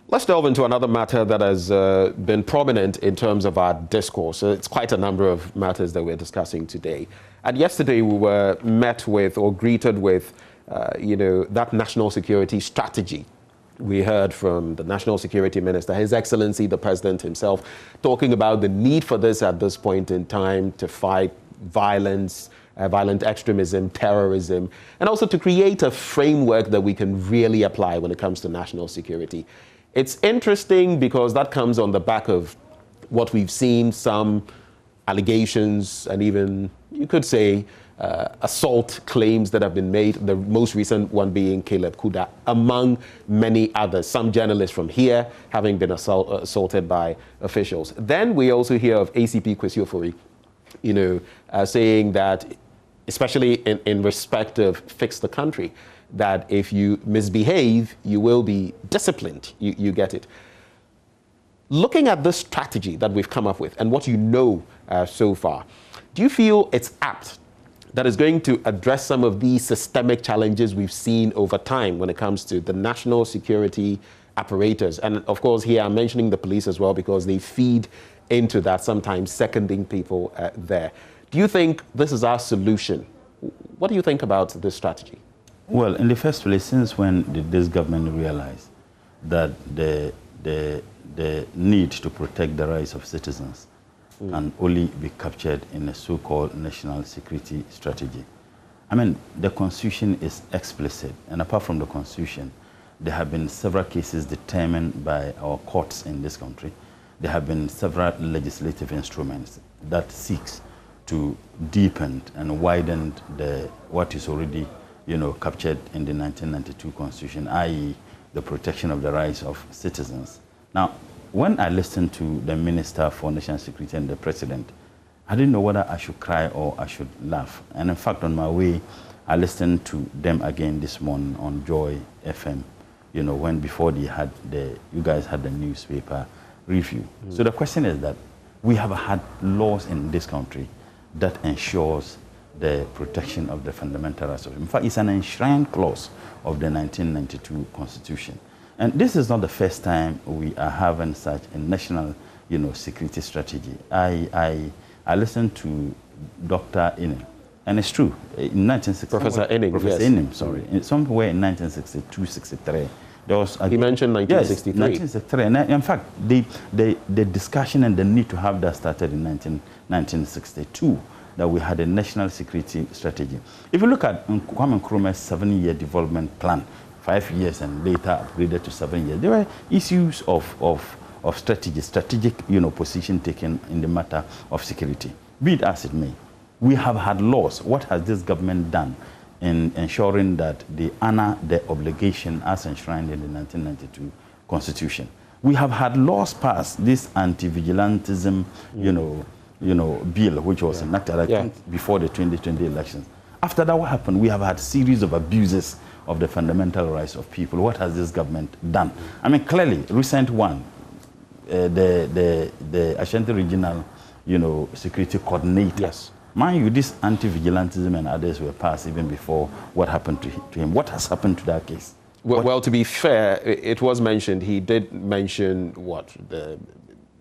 Let's delve into another matter that has been prominent in terms of our discourse. It's quite a number of matters that we're discussing today. And yesterday we were met with or greeted with, that national security strategy. We heard from the National Security Minister, His Excellency, the President himself, talking about the need for this at this point in time to fight violence, violent extremism, terrorism, and also to create a framework that we can really apply when it comes to national security. It's interesting because that comes on the back of what we've seen, some allegations and even, you could say, assault claims that have been made, the most recent one being Caleb Kuda, among many others, some journalists from here having been assaulted by officials. Then we also hear of ACP Kwesi Ofori, saying that, especially in respect of Fix the Country, that if you misbehave, you will be disciplined. You get it. Looking at this strategy that we've come up with and what you know so far, do you feel it's apt that is going to address some of these systemic challenges we've seen over time when it comes to the national security apparatus? And of course, here I'm mentioning the police as well because they feed into that, sometimes seconding people there. Do you think this is our solution? What do you think about this strategy? Well, in the first place, since when did this government realize that the need to protect the rights of citizens can only be captured in a so-called national security strategy? I mean, the Constitution is explicit, and apart from the Constitution, there have been several cases determined by our courts in this country. There have been several legislative instruments that seeks to deepen and widen what is already captured in the 1992 Constitution, i.e. the protection of the rights of citizens. Now, when I listened to the Minister for National Security and the President, I didn't know whether I should cry or I should laugh. And in fact, on my way, I listened to them again this morning on Joy FM, when before you guys had the newspaper review. So the question is that we have had laws in this country that ensures the protection of the fundamental rights of it. In fact, it's an enshrined clause of the 1992 Constitution. And this is not the first time we are having such a national, security strategy. I listened to Dr. Inim, and it's true. In 1960, Professor Inim, Professor yes. Inim, sorry. Somewhere in 1962, 63, there was he mentioned 1963. Yes, 1963. And in fact, the discussion and the need to have that started in 1962. That we had a national security strategy. If you look at Kwame Nkrumah's 7-year development plan, 5 years and later upgraded to 7 years, there were issues of strategic position taken in the matter of security. Be it as it may, we have had laws. What has this government done in ensuring that they honor the obligation as enshrined in the 1992 Constitution? We have had laws passed, this anti-vigilantism, bill, which was enacted, I think, before the 2020 elections. After that, what happened? We have had series of abuses of the fundamental rights of people. What has this government done? I mean, clearly, recent one, the Ashanti Regional, Security Coordinator. Yes. Mind you, this anti-vigilantism and others were passed even before what happened to him. What has happened to that case? Well, to be fair, it was mentioned. He did mention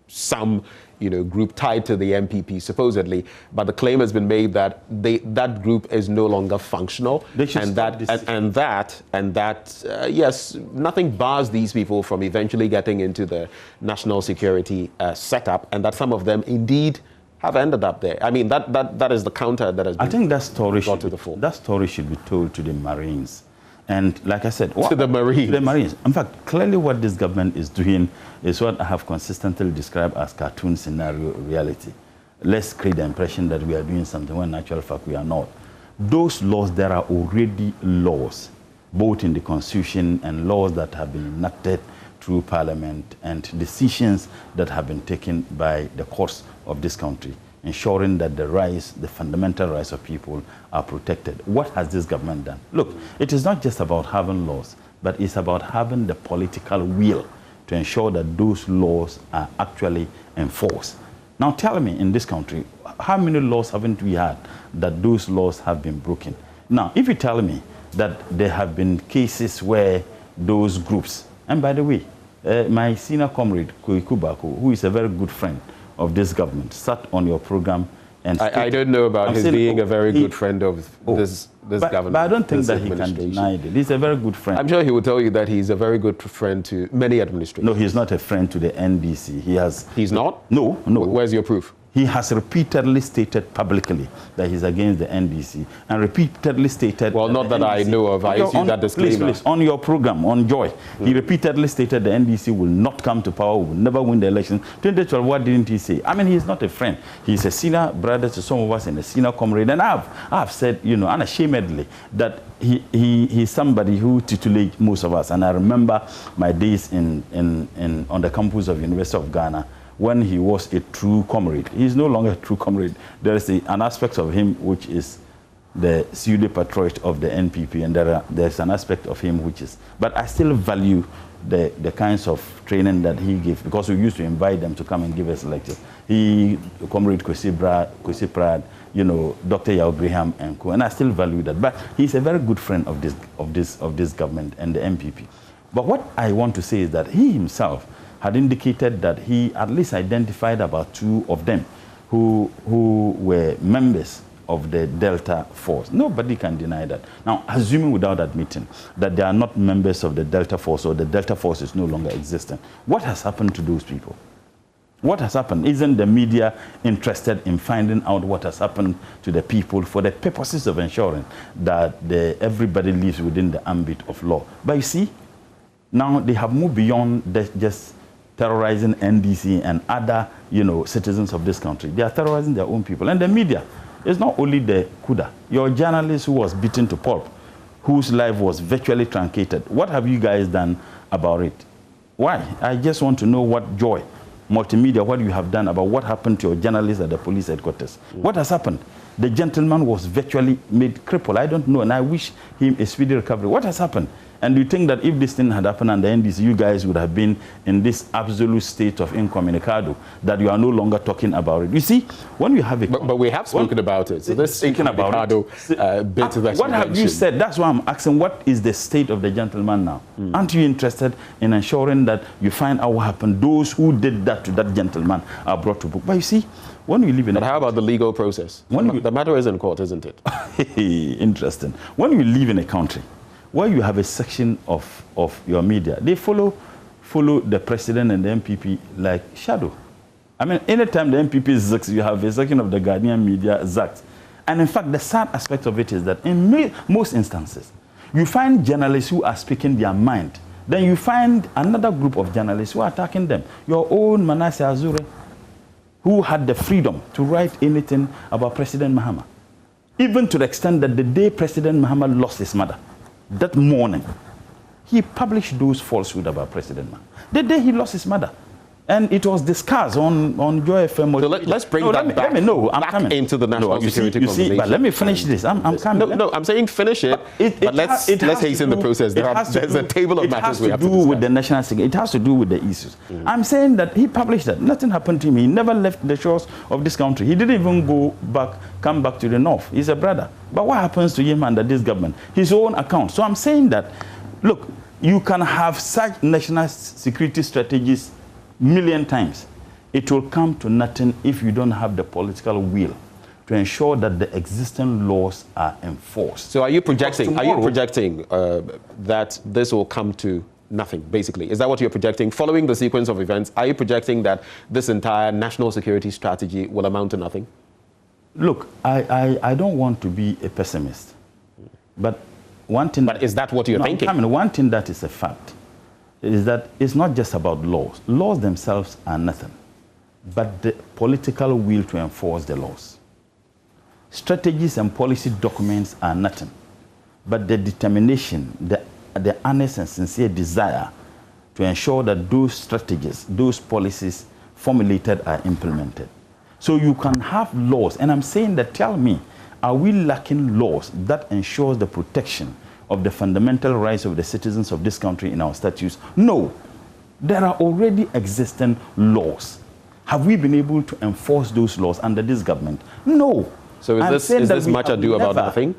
some group tied to the MPP, supposedly, but the claim has been made that that group is no longer functional, and that yes, nothing bars these people from eventually getting into the national security setup, and that some of them indeed have ended up there. I mean, that is the counter that has been. I think that story brought to the fore. That story should be told to the Marines. And like I said, to the Marines. To the Marines. In fact, clearly what this government is doing is what I have consistently described as cartoon scenario reality. Let's create the impression that we are doing something when in actual fact we are not. Those laws, there are already laws, both in the Constitution and laws that have been enacted through Parliament and decisions that have been taken by the courts of this country, ensuring that the fundamental rights of people are protected. What has this government done? Look, it is not just about having laws, but it's about having the political will to ensure that those laws are actually enforced. Now tell me, in this country, how many laws haven't we had that those laws have been broken? Now, if you tell me that there have been cases where those groups, and by the way, My senior comrade, Koiku Bako, who is a very good friend of this government, sat on your program and I don't know about his being a very good friend of this government. But I don't think that he can deny it. He's a very good friend. I'm sure he will tell you that he's a very good friend to many administrators. No, he's not a friend to the NDC. He's not? No. Where's your proof? He has repeatedly stated publicly that he's against the NDC and repeatedly stated... Well, not that I know of. I issue that disclaimer. Please, on your program, on Joy, he repeatedly stated the NDC will not come to power, will never win the election. 2012, what didn't he say? I mean, he's not a friend. He's a senior brother to some of us and a senior comrade. And I've said, you know, unashamedly, that he's somebody who titillates most of us. And I remember my days on the campus of University of Ghana, when he was a true comrade. He's no longer a true comrade. There is an aspect of him which is the pseudo-patriot of the NPP, and there's an aspect of him which is... But I still value the kinds of training that he gave, because we used to invite them to come and give us lectures. Comrade Kwesi Prad, you know, Dr. Yao Graham and co, and I still value that. But he's a very good friend of this government and the NPP. But what I want to say is that he himself had indicated that he at least identified about 2 of them who were members of the Delta Force. Nobody can deny that. Now, assuming without admitting that they are not members of the Delta Force or the Delta Force is no longer existent, what has happened to those people? What has happened? Isn't the media interested in finding out what has happened to the people for the purposes of ensuring that everybody lives within the ambit of law? But you see, now they have moved beyond just terrorizing NDC and other, you know, citizens of this country. They are terrorizing their own people. And the media is not only the Kuda. Your journalist who was beaten to pulp, whose life was virtually truncated. What have you guys done about it? Why? I just want to know what Joy, Multimedia, what you have done about what happened to your journalist at the police headquarters. What has happened? The gentleman was virtually made crippled. I don't know, and I wish him a speedy recovery. What has happened? And you think that if this thing had happened and the NDC, you guys would have been in this absolute state of incommunicado, that you are no longer talking about it. You see, when you have it... But we have spoken about it. So this incommunicado bit that what have you said? That's why I'm asking, what is the state of the gentleman now? Aren't you interested in ensuring that you find out what happened? Those who did that to that gentleman are brought to book. But you see, when you live in... But how about the legal process? The matter is in court, isn't it? Interesting. When you live in a country where you have a section of your media, they follow the president and the MPP like shadow. I mean, anytime the MPP zags, you have a section of the Ghanaian media zags. And in fact, the sad aspect of it is that in most instances, you find journalists who are speaking their mind. Then you find another group of journalists who are attacking them. Your own Manasseh Azure, who had the freedom to write anything about President Mahama. Even to the extent that the day President Mahama lost his mother, that morning, he published those falsehoods about President Mahama. The day he lost his mother. And it was discussed on Joy FM. So let's bring that back into the national security conversation. But let me finish this. I'm coming. No, I'm saying finish it, but let's hasten the process. There's a table of matters we have to discuss. It has to do with the national security. It has to do with the issues. I'm saying that he published that. Nothing happened to him. He never left the shores of this country. He didn't even come back to the north. He's a brother. But what happens to him under this government? His own account. So I'm saying that, look, you can have such national security strategies million times. It will come to nothing if you don't have the political will to ensure that the existing laws are enforced. So are you projecting that this will come to nothing, basically? Is that what you're projecting? Following the sequence of events, are you projecting that this entire national security strategy will amount to nothing? Look, I don't want to be a pessimist, but one thing... But is that what you're thinking? I mean, one thing that is a fact is that it's not just about laws. Laws themselves are nothing, but the political will to enforce the laws. Strategies and policy documents are nothing, but the determination, the honest and sincere desire to ensure that those strategies, those policies formulated are implemented. So you can have laws, and I'm saying that, tell me, are we lacking laws that ensures the protection of the fundamental rights of the citizens of this country in our statutes? No. There are already existing laws. Have we been able to enforce those laws under this government? No. So is this much ado about nothing?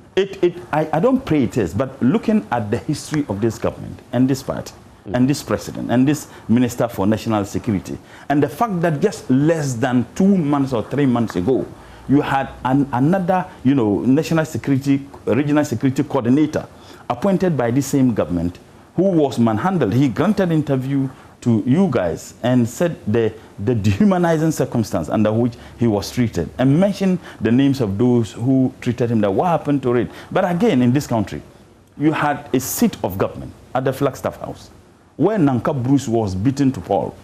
I don't pray it is, but looking at the history of this government and this party, and this president and this minister for national security. And the fact that just less than 2 months or 3 months ago, you had another, national security, regional security coordinator appointed by the same government who was manhandled. He granted interview to you guys and said the dehumanizing circumstance under which he was treated and mentioned the names of those who treated him, that what happened to it. But again, in this country, you had a seat of government at the Flagstaff House where Nanka Bruce was beaten to pulp.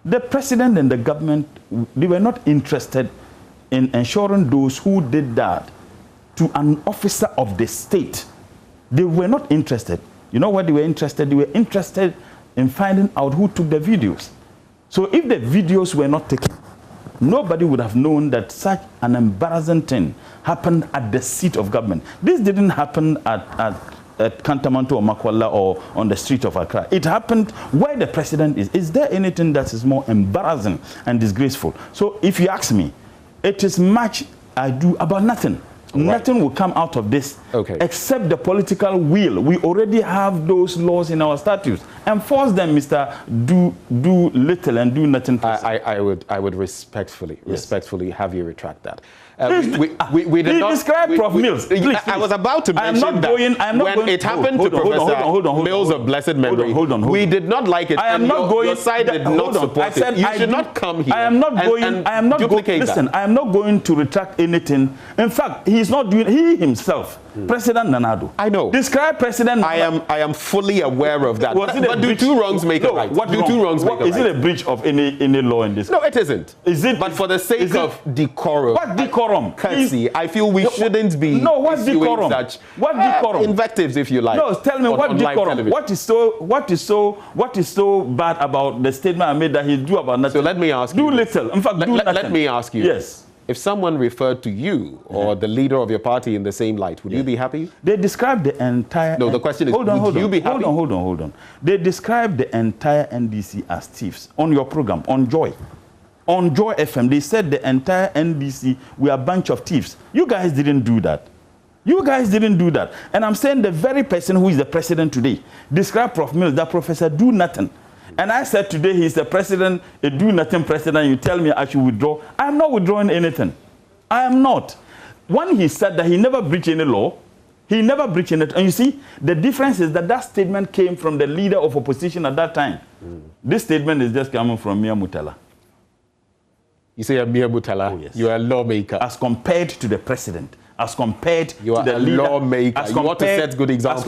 The president and the government, they were not interested in ensuring those who did that to an officer of the state. They were not interested. You know what they were interested? They were interested in finding out who took the videos. So if the videos were not taken, nobody would have known that such an embarrassing thing happened at the seat of government. This didn't happen at Kantamanto or Makwala or on the street of Accra. It happened where the president is. Is there anything that is more embarrassing and disgraceful? So if you ask me, it is much ado about nothing. Right. Nothing will come out of this except the political will. We already have those laws in our statutes. Enforce them, Mr. Do little and do nothing. I would respectfully have you retract that. We did not describe Prof. Mills. Please. I was about to mention when it happened to Professor Mills of blessed memory. We did not like it. I am not going. Your side did not support it. You should not come here. I am not going. I am not going. Listen, I am not going to retract anything. In fact, he is not doing. He himself, President Nanado. I know. Describe President. I am fully aware of that. But do two wrongs make a right? What do two wrongs make a right? Is it a breach of any law in this? No, it isn't. Is it? But for the sake of decorum. What decorum? Courtesy, I feel we shouldn't be. No, what decorum? What decorum? Invectives, if you like. No, tell me what decorum. What is so bad about the statement I made that he do about nothing? So let me ask you. Do little. In fact, do nothing. Let me ask you. Yes. If someone referred to you or the leader of your party in the same light, would you be happy? They described the entire... No, the question is, would you be happy? Hold on. They described the entire NDC as thieves on your program, on Joy. On Joy FM, they said the entire NDC were a bunch of thieves. You guys didn't do that. You guys didn't do that. And I'm saying the very person who is the president today described Prof. Mills, that professor, do nothing. And I said today he's the president, a do-nothing president. You tell me I should withdraw. I am not withdrawing anything. I am not. When he said that he never breached any law, he never breached any... And you see, the difference is that statement came from the leader of opposition at that time. This statement is just coming from Mia Mutala. You say Mia Mutala? Oh, yes. You are a lawmaker. As compared to the president. As compared you are to the a leader, lawmaker. You want to set good example.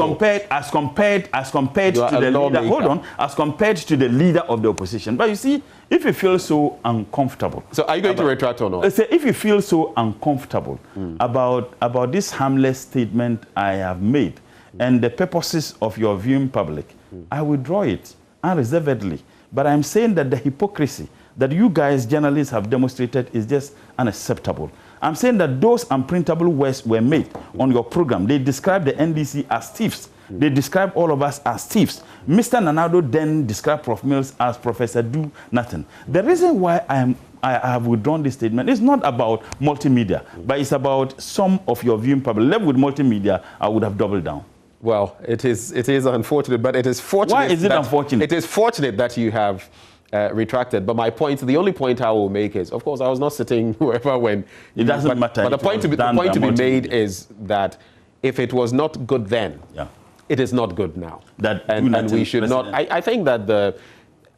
As compared to the leader. Hold on. As compared to the leader of the opposition. But you see, if you feel so uncomfortable. So are you going to retract or not? Let's say if you feel so uncomfortable about this harmless statement I have made and the purposes of your viewing public, I withdraw it unreservedly. But I'm saying that the hypocrisy that you guys journalists have demonstrated is just unacceptable. I'm saying that those unprintable words were made on your program. They described the NDC as thieves. They described all of us as thieves. Mr. Nanado then described Prof. Mills as Professor Do Nothing. The reason why I have withdrawn this statement is not about multimedia, but it's about some of your viewing public. Left with multimedia, I would have doubled down. Well, it is unfortunate, but it is fortunate. Why is it unfortunate? It is fortunate that you have retracted. But the only point I will make is, of course, I was not sitting wherever when... It doesn't matter. But the point to be made is that if it was not good then, it is not good now. And we should not... I think that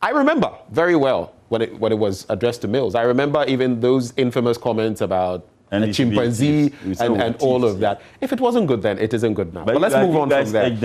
I remember very well when it was addressed to Mills. I remember even those infamous comments about a chimpanzee and all of that. If it wasn't good then, it isn't good now. But let's move on from there.